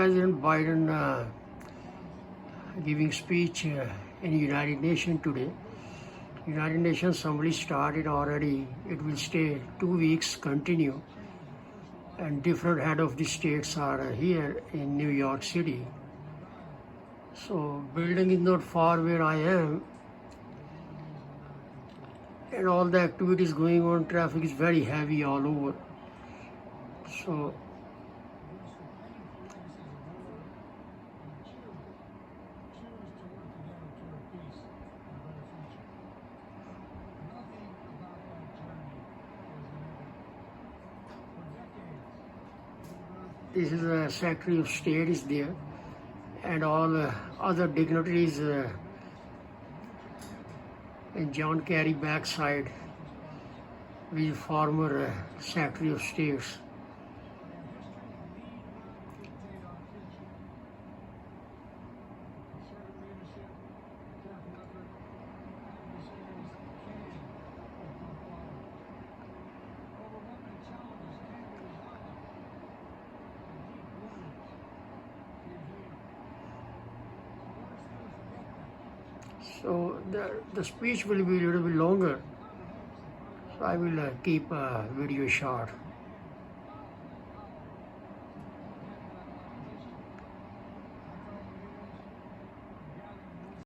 President Biden giving speech in United Nations today. United Nations Assembly started already. It will stay 2 weeks, continue. And different head of the states are here in New York City. So building is not far where I am. And all the activities going on, traffic is very heavy all over. So this is the Secretary of State is there, and all other dignitaries and John Kerry backside, the former Secretary of States. So the speech will be a little bit longer. So I will keep a video short.